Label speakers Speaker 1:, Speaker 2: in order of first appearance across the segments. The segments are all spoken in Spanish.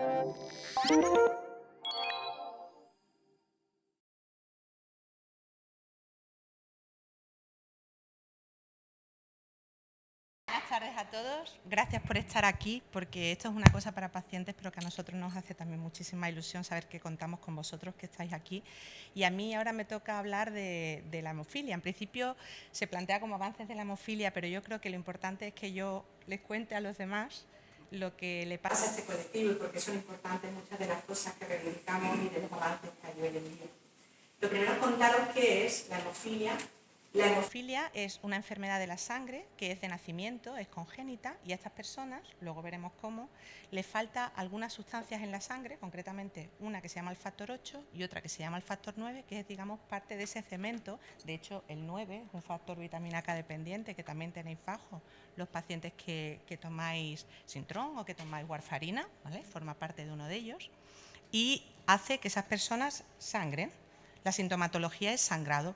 Speaker 1: Buenas tardes a todos. Gracias por estar aquí, porque esto es una cosa para pacientes, pero que a nosotros nos hace también muchísima ilusión saber que contamos con vosotros, que estáis aquí. Y a mí ahora me toca hablar de la hemofilia. En principio se plantea como avances de la hemofilia, pero yo creo que lo importante es que yo les cuente a los demás lo que le pasa a este colectivo y por qué son importantes muchas de las cosas que reivindicamos y de los avances que hay hoy en día. Lo primero es contaros qué es la hemofilia. La hemofilia es una enfermedad de la sangre que es de nacimiento, es congénita, y a estas personas, luego veremos cómo, les falta algunas sustancias en la sangre, concretamente una que se llama el factor 8 y otra que se llama el factor 9, que es, digamos, parte de ese cemento. De hecho, el 9 es un factor vitamina K dependiente que también tenéis bajo los pacientes que tomáis Sintrón o que tomáis warfarina, ¿vale? Forma parte de uno de ellos, y hace que esas personas sangren. La sintomatología es sangrado,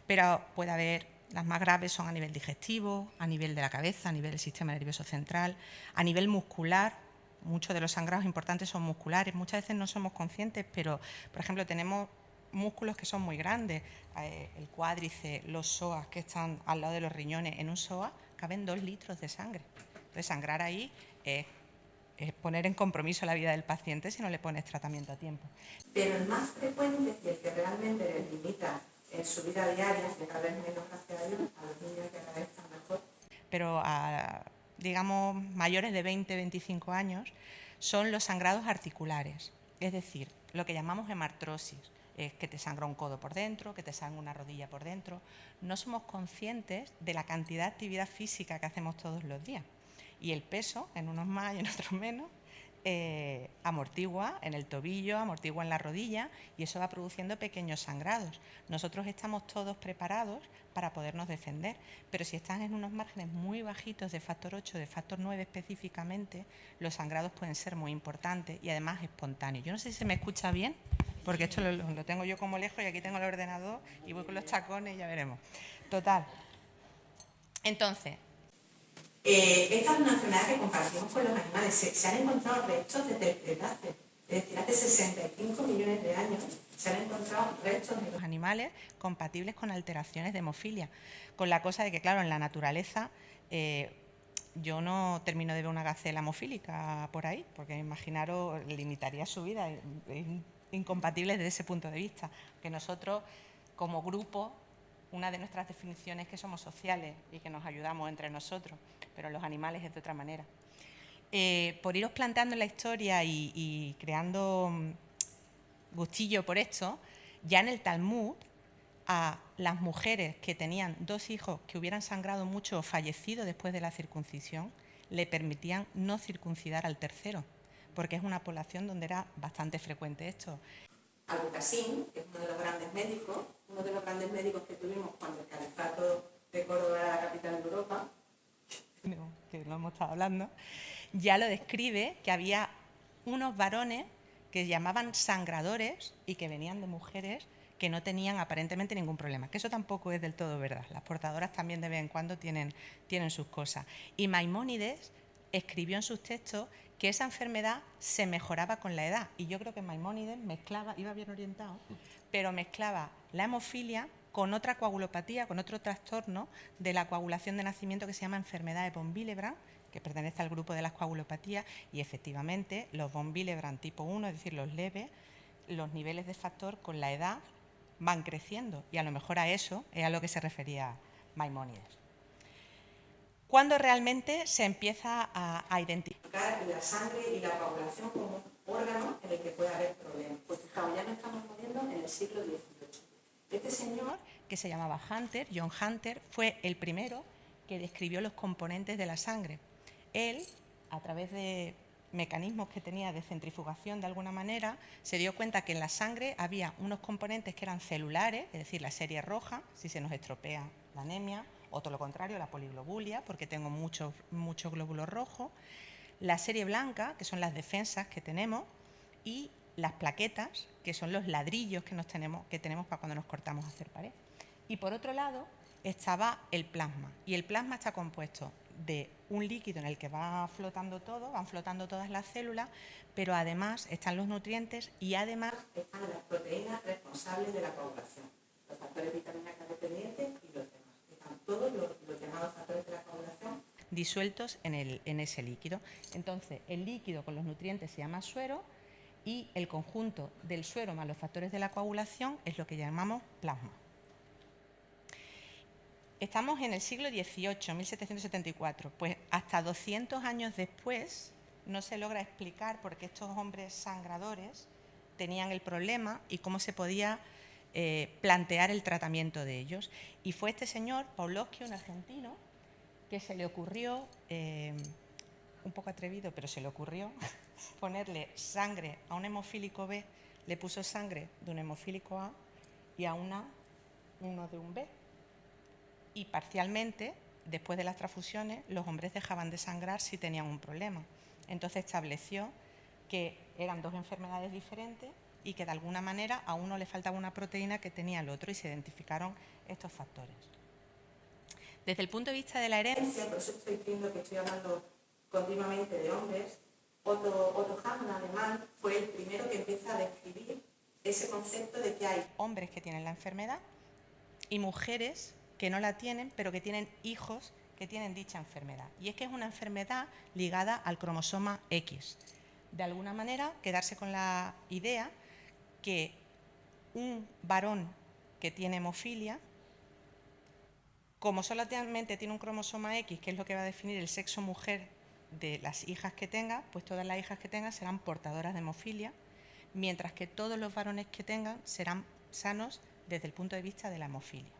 Speaker 1: pero puede haber, las más graves son a nivel digestivo, a nivel de la cabeza, a nivel del sistema nervioso central, a nivel muscular. Muchos de los sangrados importantes son musculares. Muchas veces no somos conscientes, pero, por ejemplo, tenemos músculos que son muy grandes, el cuádriceps, los psoas que están al lado de los riñones. En un psoas caben 2 litros de sangre. Entonces, sangrar ahí es poner en compromiso la vida del paciente si no le pones tratamiento a tiempo. Pero el más frecuente y el que realmente les limita en su vida diaria, que cada vez menos, gracias a Dios, a los niños que cada vez están mejor, pero a, digamos, mayores de 20, 25 años, son los sangrados articulares, es decir, lo que llamamos hemartrosis, es que te sangra un codo por dentro, que te sangra una rodilla por dentro. No somos conscientes de la cantidad de actividad física que hacemos todos los días. Y el peso, en unos más y en otros menos, amortigua en el tobillo, amortigua en la rodilla, y eso va produciendo pequeños sangrados. Nosotros estamos todos preparados para podernos defender, pero si están en unos márgenes muy bajitos de factor 8, de factor 9 específicamente, los sangrados pueden ser muy importantes y además espontáneos. Yo no sé si se me escucha bien, porque esto lo tengo yo como lejos y aquí tengo el ordenador y voy con los tacones y ya veremos. Total. Entonces, esta es una enfermedad que compartimos con los animales. Se han encontrado restos desde el Cretácico, es decir, hace 65 millones de años se han encontrado restos de los animales compatibles con alteraciones de hemofilia, con la cosa de que, claro, en la naturaleza yo no termino de ver una gacela hemofílica por ahí, porque imaginaros, limitaría su vida, es incompatible desde ese punto de vista, que nosotros como grupo, una de nuestras definiciones es que somos sociales y que nos ayudamos entre nosotros, pero los animales es de otra manera. Por iros planteando la historia y creando gustillo por esto, ya en el Talmud, a las mujeres que tenían 2 hijos que hubieran sangrado mucho o fallecido después de la circuncisión, le permitían no circuncidar al tercero, porque es una población donde era bastante frecuente esto. Al-Qasim, que es uno de los grandes médicos que tuvimos cuando el califato de Córdoba era la capital de Europa, que lo hemos estado hablando, ya lo describe, que había unos varones que llamaban sangradores y que venían de mujeres que no tenían aparentemente ningún problema, que eso tampoco es del todo verdad. Las portadoras también de vez en cuando tienen sus cosas. Y Maimónides escribió en sus textos que esa enfermedad se mejoraba con la edad. Y yo creo que Maimónides mezclaba, iba bien orientado, pero mezclaba la hemofilia con otra coagulopatía, con otro trastorno de la coagulación de nacimiento que se llama enfermedad de von Willebrand, que pertenece al grupo de las coagulopatías, y efectivamente los von Willebrand tipo 1, es decir, los leves, los niveles de factor con la edad van creciendo, y a lo mejor a eso es a lo que se refería Maimónides. ¿Cuándo realmente se empieza a identificar la sangre y la coagulación como un órgano en el que puede haber problemas? Pues fijaos, ya nos estamos moviendo en el siglo XVIII. Este señor, que se llamaba Hunter, John Hunter, fue el primero que describió los componentes de la sangre. Él, a través de mecanismos que tenía de centrifugación de alguna manera, se dio cuenta que en la sangre había unos componentes que eran celulares, es decir, la serie roja, si se nos estropea la anemia, o todo lo contrario, la poliglobulia, porque tengo muchos glóbulos rojos, la serie blanca, que son las defensas que tenemos, y las plaquetas, que son los ladrillos que tenemos para cuando nos cortamos a hacer pared. Y por otro lado estaba el plasma, y el plasma está compuesto de un líquido en el que va flotando todo, van flotando todas las células, pero además están los nutrientes y además están las proteínas responsables de la coagulación, los factores vitamina K dependientes y los demás. Están todos los llamados factores de la coagulación disueltos en ese líquido. Entonces, el líquido con los nutrientes se llama suero y el conjunto del suero más los factores de la coagulación es lo que llamamos plasma. Estamos en el siglo XVIII, 1774, pues hasta 200 años después no se logra explicar por qué estos hombres sangradores tenían el problema y cómo se podía plantear el tratamiento de ellos. Y fue este señor, Pawlowski, un argentino, que se le ocurrió, un poco atrevido, pero se le ocurrió ponerle sangre a un hemofílico B, le puso sangre de un hemofílico A y a uno de un B. Y parcialmente, después de las transfusiones, los hombres dejaban de sangrar si tenían un problema. Entonces estableció que eran dos enfermedades diferentes y que de alguna manera a uno le faltaba una proteína que tenía el otro y se identificaron estos factores. Desde el punto de vista de la herencia, por eso estoy diciendo que estoy hablando continuamente de hombres, Otto Hahn, un alemán, fue el primero que empieza a describir ese concepto de que hay hombres que tienen la enfermedad y mujeres que no la tienen, pero que tienen hijos que tienen dicha enfermedad. Y es que es una enfermedad ligada al cromosoma X. De alguna manera, quedarse con la idea que un varón que tiene hemofilia, como solamente tiene un cromosoma X, que es lo que va a definir el sexo mujer de las hijas que tenga, pues todas las hijas que tenga serán portadoras de hemofilia, mientras que todos los varones que tengan serán sanos desde el punto de vista de la hemofilia.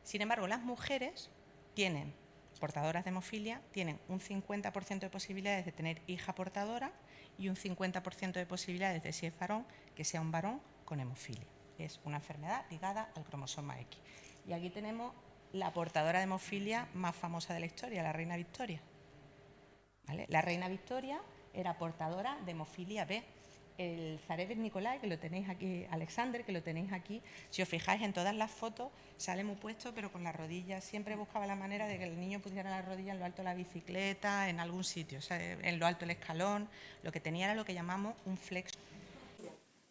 Speaker 1: Sin embargo, las mujeres tienen, portadoras de hemofilia, tienen un 50% de posibilidades de tener hija portadora y un 50% de posibilidades de, si es varón, que sea un varón con hemofilia. Es una enfermedad ligada al cromosoma X. Y aquí tenemos la portadora de hemofilia más famosa de la historia, la reina Victoria. ¿Vale? La reina Victoria era portadora de hemofilia B. El zarevich Nicolai, que lo tenéis aquí, Alexander, que lo tenéis aquí, si os fijáis en todas las fotos, sale muy puesto, pero con las rodillas. Siempre buscaba la manera de que el niño pusiera la rodilla en lo alto de la bicicleta, en algún sitio, o sea, en lo alto del escalón. Lo que tenía era lo que llamamos un flexo.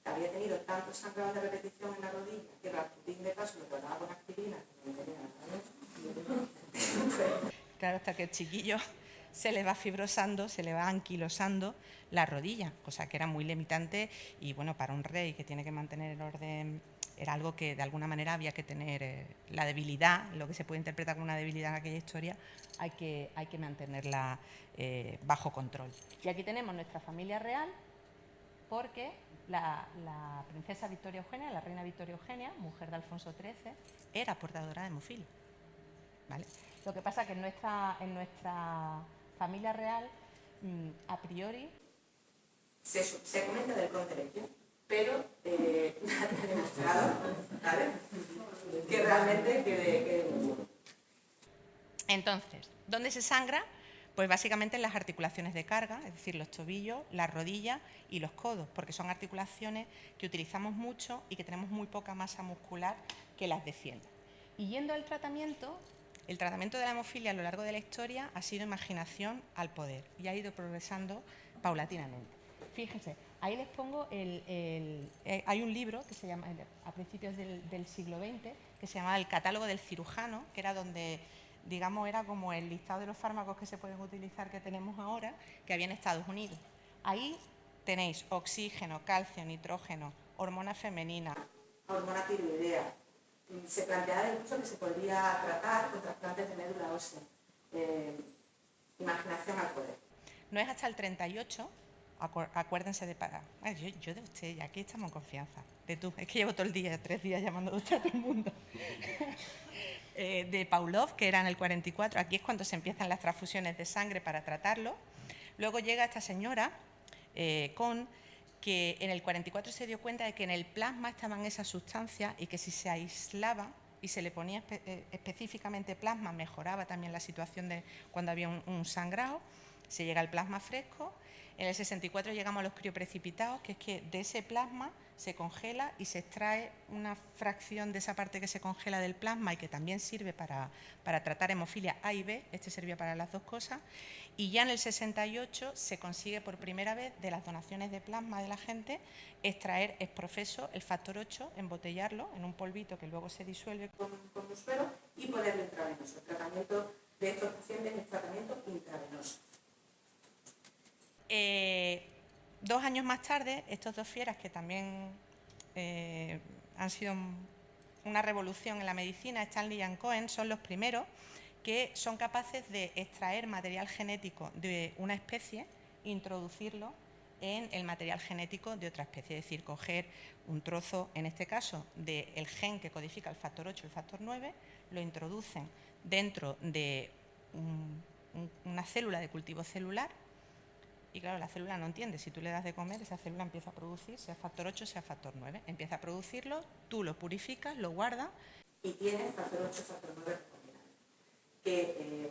Speaker 1: Había tenido tantos sangrados de repetición en la rodilla que Rasputín de paso lo trataba con aspirina. Claro, hasta que el chiquillo se le va fibrosando, se le va anquilosando la rodilla, cosa que era muy limitante y bueno, para un rey que tiene que mantener el orden era algo que de alguna manera había que tener la debilidad, lo que se puede interpretar como una debilidad en aquella historia, hay que mantenerla bajo control. Y aquí tenemos nuestra familia real, porque la princesa Victoria Eugenia, la reina Victoria Eugenia, mujer de Alfonso XIII, era portadora de hemofilia. ¿Vale? Lo que pasa es que en nuestra familia real, a priori, se comenta del conterepio, pero nadie ha demostrado, ¿vale?, que realmente quede. Entonces, ¿dónde se sangra? Pues básicamente en las articulaciones de carga, es decir, los tobillos, las rodillas y los codos, porque son articulaciones que utilizamos mucho y que tenemos muy poca masa muscular que las defienda. Y yendo al tratamiento, el tratamiento de la hemofilia a lo largo de la historia ha sido imaginación al poder y ha ido progresando paulatinamente. Fíjense, ahí les pongo hay un libro que se llama, a principios del siglo XX, que se llama El catálogo del cirujano, que era donde, digamos, era como el listado de los fármacos que se pueden utilizar que tenemos ahora, que había en Estados Unidos. Ahí tenéis oxígeno, calcio, nitrógeno, hormona femenina, hormona tiroidea. Se planteaba incluso que se podría tratar con trasplantes de médula ósea. Imaginación al poder. No es hasta el 38, acuérdense de parar. Yo de usted, ya aquí estamos en confianza. De tú, es que llevo todo el día, 3 días llamando de usted a todo el mundo. De Pavlov, que era en el 44, aquí es cuando se empiezan las transfusiones de sangre para tratarlo. Luego llega esta señora que en el 44 se dio cuenta de que en el plasma estaban esas sustancias y que si se aislaba y se le ponía específicamente plasma, mejoraba también la situación de cuando había un sangrado. Se llega al plasma fresco, En el 64 llegamos a los crioprecipitados, que es que de ese plasma se congela y se extrae una fracción de esa parte que se congela del plasma y que también sirve para tratar hemofilia A y B, este servía para las dos cosas, y ya en el 68 se consigue por primera vez de las donaciones de plasma de la gente extraer ex profeso el factor 8, embotellarlo en un polvito que luego se disuelve con un suero y ponerlo intravenoso. El tratamiento de estos pacientes es tratamiento intravenoso. 2 años más tarde, estos dos fieras que también han sido una revolución en la medicina, Stanley y Cohen, son los primeros que son capaces de extraer material genético de una especie e introducirlo en el material genético de otra especie, es decir, coger un trozo, en este caso, del gen que codifica el factor 8 y el factor 9, lo introducen dentro de una célula de cultivo celular. Y claro, la célula no entiende, si tú le das de comer, esa célula empieza a producir, sea factor 8, sea factor 9. Empieza a producirlo, tú lo purificas, lo guardas y tienes factor 8, factor 9 recombinado, que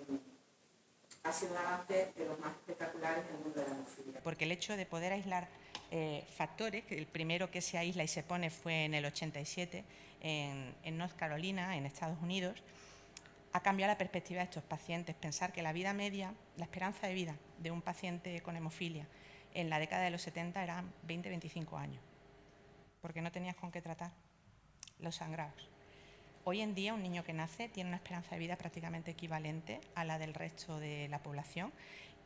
Speaker 1: ha sido un avance de los más espectaculares en el mundo de la hemofilia. Porque el hecho de poder aislar factores, que el primero que se aísla y se pone fue en el 87 en North Carolina, en Estados Unidos, ha cambiado la perspectiva de estos pacientes. Pensar que la vida media, la esperanza de vida de un paciente con hemofilia en la década de los 70 eran 20-25 años, porque no tenías con qué tratar los sangrados. Hoy en día un niño que nace tiene una esperanza de vida prácticamente equivalente a la del resto de la población,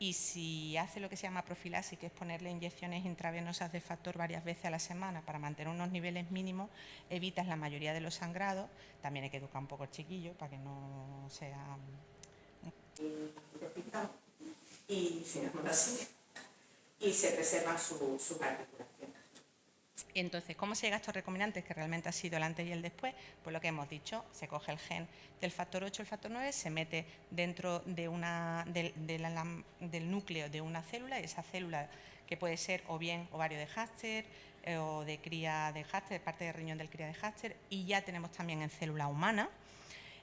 Speaker 1: y si hace lo que se llama profilaxis, que es ponerle inyecciones intravenosas de factor varias veces a la semana para mantener unos niveles mínimos, evitas la mayoría de los sangrados. También hay que educar un poco al chiquillo para que no sea despistado y si no así, y se preservan sus articulaciones. Entonces, ¿cómo se llega a estos recombinantes, que realmente ha sido el antes y el después? Pues lo que hemos dicho, se coge el gen del factor 8, el factor 9, se mete dentro de del núcleo de una célula, y esa célula, que puede ser o bien ovario de Hastert o de cría de Hastert, parte de riñón del cría de Hastert, y ya tenemos también en célula humana,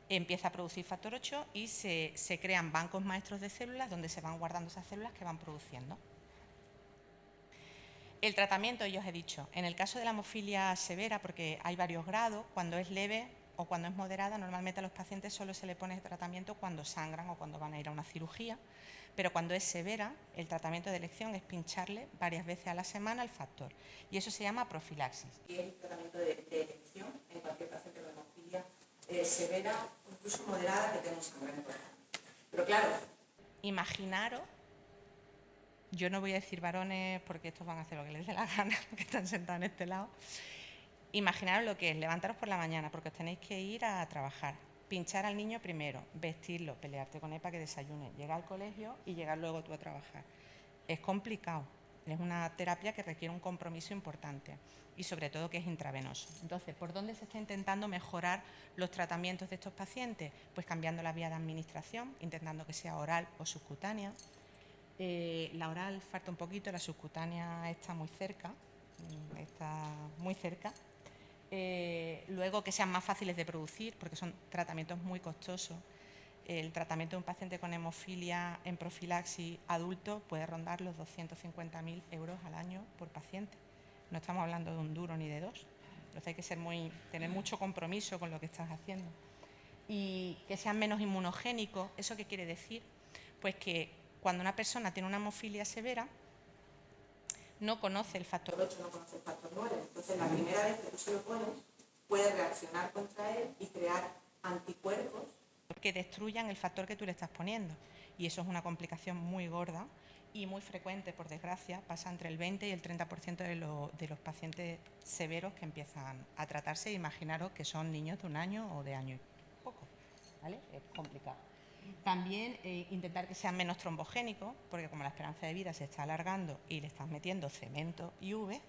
Speaker 1: empieza a producir factor 8 y se crean bancos maestros de células donde se van guardando esas células que van produciendo. El tratamiento, yo os he dicho, en el caso de la hemofilia severa, porque hay varios grados, cuando es leve o cuando es moderada, normalmente a los pacientes solo se le pone tratamiento cuando sangran o cuando van a ir a una cirugía, pero cuando es severa, el tratamiento de elección es pincharle varias veces a la semana el factor, y eso se llama profilaxis. Y es el tratamiento de elección en cualquier paciente con hemofilia severa, incluso moderada, que tenga un sangrado. Pero claro, imaginaros. Yo no voy a decir varones porque estos van a hacer lo que les dé la gana, que están sentados en este lado. Imaginaros lo que es levantaros por la mañana porque os tenéis que ir a trabajar, pinchar al niño primero, vestirlo, pelearte con él para que desayune, llegar al colegio y llegar luego tú a trabajar. Es complicado, es una terapia que requiere un compromiso importante y sobre todo que es intravenoso. Entonces, ¿por dónde se está intentando mejorar los tratamientos de estos pacientes? Pues cambiando la vía de administración, intentando que sea oral o subcutánea. La oral falta un poquito, la subcutánea está muy cerca, luego que sean más fáciles de producir, porque son tratamientos muy costosos. El tratamiento de un paciente con hemofilia en profilaxis adulto puede rondar los 250.000 euros al año por paciente. No estamos hablando de un duro ni de dos. Entonces hay que tener mucho compromiso con lo que estás haciendo. Y que sean menos inmunogénicos. ¿Eso qué quiere decir? Pues que cuando una persona tiene una hemofilia severa, no conoce el factor 8, no conoce el factor 9. Entonces, la primera vez que tú se lo pones, puede reaccionar contra él y crear anticuerpos que destruyan el factor que tú le estás poniendo. Y eso es una complicación muy gorda y muy frecuente, por desgracia. Pasa entre el 20 y el 30% de los pacientes severos que empiezan a tratarse. Imaginaros que son niños de 1 año o de año y poco, ¿vale? Es complicado. También intentar que sean menos trombogénicos, porque como la esperanza de vida se está alargando y le estás metiendo cemento y V,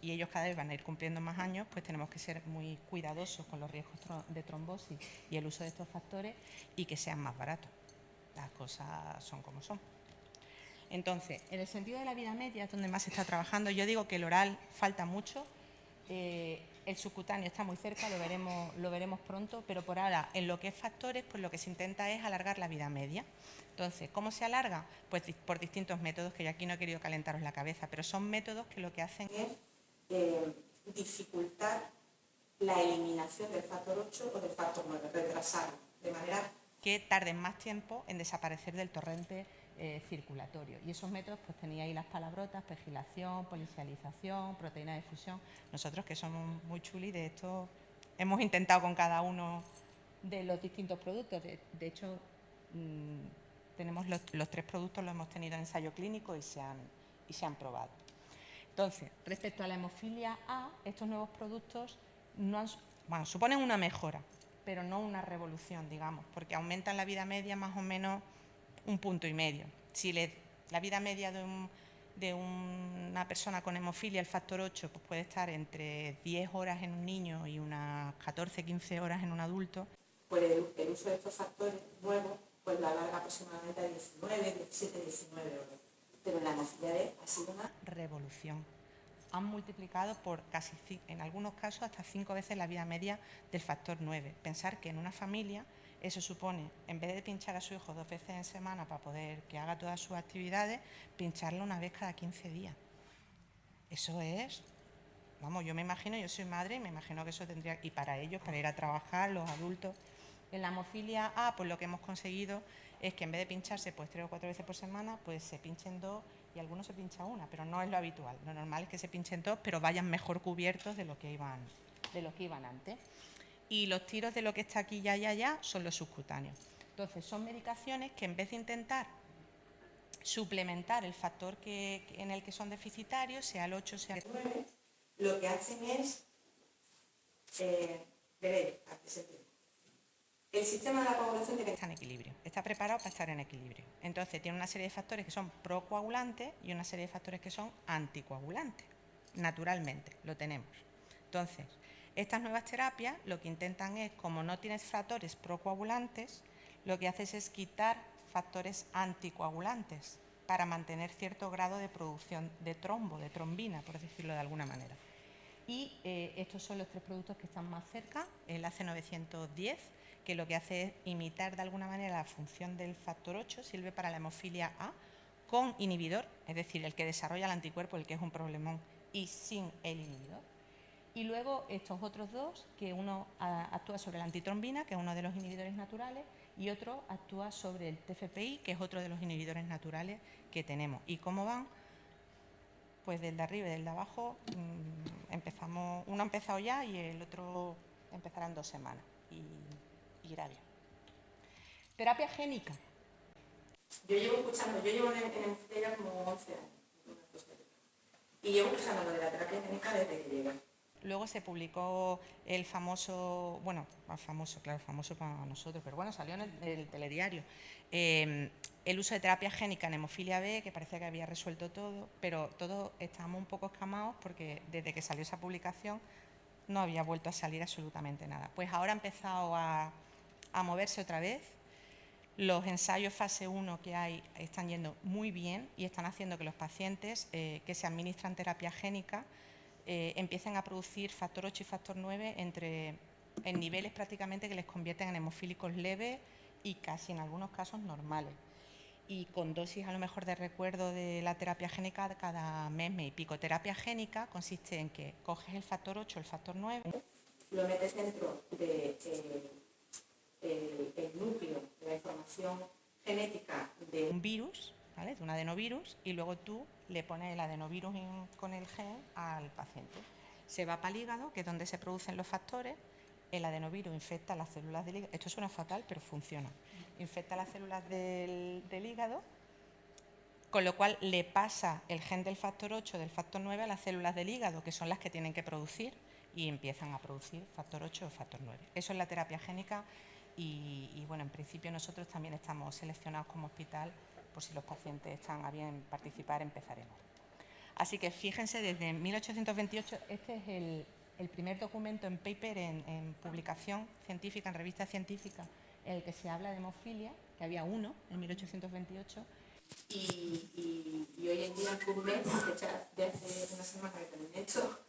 Speaker 1: y ellos cada vez van a ir cumpliendo más años, pues tenemos que ser muy cuidadosos con los riesgos de trombosis y el uso de estos factores, y que sean más baratos. Las cosas son como son. Entonces, en el sentido de la vida media es donde más se está trabajando. Yo digo que el oral falta mucho. El El subcutáneo está muy cerca, lo veremos pronto, pero por ahora, en lo que es factores, pues lo que se intenta es alargar la vida media. Entonces, ¿cómo se alarga? Pues por distintos métodos, que yo aquí no he querido calentaros la cabeza, pero son métodos que lo que hacen es dificultar la eliminación del factor 8 o del factor 9, retrasarlo, de manera que tarden más tiempo en desaparecer del torrente circulatorio. Y esos métodos, pues tenía ahí las palabrotas: pergilación, policialización, proteína de fusión. Nosotros, que somos muy chulis de esto, hemos intentado con cada uno de los distintos productos. De hecho, tenemos los 3 productos, los hemos tenido en ensayo clínico y se han probado. Entonces, respecto a la hemofilia A, estos nuevos productos suponen una mejora, pero no una revolución, digamos, porque aumentan la vida media más o menos 1,5 puntos. Si la vida media de una persona con hemofilia, el factor 8, pues puede estar entre 10 horas en un niño y unas 14, 15 horas en un adulto, pues el uso de estos factores nuevos pues lo alarga aproximadamente a 19, 17, 19 horas. Pero en la hemofilia B ha sido una revolución. Han multiplicado por casi, en algunos casos, hasta 5 veces la vida media del factor 9. Pensar que en una familia eso supone, en vez de pinchar a su hijo 2 veces en semana para poder que haga todas sus actividades, pincharlo una vez cada 15 días. Eso es, vamos, yo me imagino, yo soy madre y me imagino que eso tendría, y para ellos, para ir a trabajar, los adultos. En la hemofilia A, pues lo que hemos conseguido es que en vez de pincharse pues 3 o 4 veces por semana, pues se pinchen 2 y algunos se pincha una, pero no es lo habitual. Lo normal es que se pinchen 2, pero vayan mejor cubiertos de lo que iban antes. Y los tiros de lo que está aquí ya son los subcutáneos. Entonces, son medicaciones que en vez de intentar suplementar el factor en el que son deficitarios, sea el 8, sea el 9, lo que hacen es, veréis, aquí se entiende. El sistema de la coagulación tiene que estar en equilibrio, está preparado para estar en equilibrio. Entonces, tiene una serie de factores que son procoagulantes y una serie de factores que son anticoagulantes. Naturalmente, lo tenemos. Entonces, estas nuevas terapias lo que intentan es, como no tienes factores procoagulantes, lo que haces es quitar factores anticoagulantes para mantener cierto grado de producción de trombo, de trombina, por decirlo de alguna manera. Y estos son los 3 productos que están más cerca, el AC910, que lo que hace es imitar de alguna manera la función del factor 8, sirve para la hemofilia A, con inhibidor, es decir, el que desarrolla el anticuerpo, el que es un problemón, y sin el inhibidor. Y luego estos otros 2, que uno actúa sobre la antitrombina, que es uno de los inhibidores naturales, y otro actúa sobre el TFPI, que es otro de los inhibidores naturales que tenemos. ¿Y cómo van? Pues del de arriba y del de abajo empezamos, uno ha empezado ya y el otro empezará en 2 semanas y irá bien. Terapia génica. Yo llevo en hemofilia como 11 años y llevo escuchando lo de la terapia génica desde que llegué. Luego se publicó el famoso, bueno, famoso para nosotros, pero bueno, salió en el telediario, el uso de terapia génica en hemofilia B, que parecía que había resuelto todo, pero todos estábamos un poco escamados porque desde que salió esa publicación no había vuelto a salir absolutamente nada. Pues ahora ha empezado a moverse otra vez. Los ensayos fase 1 que hay están yendo muy bien y están haciendo que los pacientes que se administran terapia génica empiecen a producir factor 8 y factor 9 en niveles prácticamente que les convierten en hemofílicos leves y casi en algunos casos normales. Y con dosis a lo mejor de recuerdo de la terapia génica cada mes y pico. Terapia génica consiste en que coges el factor 8 o el factor 9, lo metes dentro del núcleo de la información genética de un virus, ¿vale?, de un adenovirus, y luego tú le pones el adenovirus con el gen al paciente. Se va para el hígado, que es donde se producen los factores. El adenovirus infecta las células del hígado. Esto suena fatal, pero funciona. Infecta las células del hígado, con lo cual le pasa el gen del factor 8, del factor 9 a las células del hígado, que son las que tienen que producir, y empiezan a producir factor 8 o factor 9. Eso es la terapia génica y bueno, en principio nosotros también estamos seleccionados como hospital, por si los pacientes están a bien participar, empezaremos. Así que fíjense, desde 1828, este es el primer documento en paper, en publicación científica, en revista científica, en el que se habla de hemofilia, que había uno en 1828, y hoy en día en PubMed, fecha de hace una semana que también he hecho,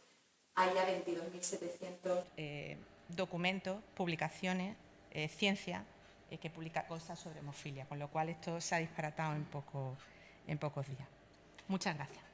Speaker 2: haya 22.700
Speaker 1: documentos, publicaciones, ciencia, que publica cosas sobre hemofilia, con lo cual esto se ha disparatado en pocos días. Muchas gracias.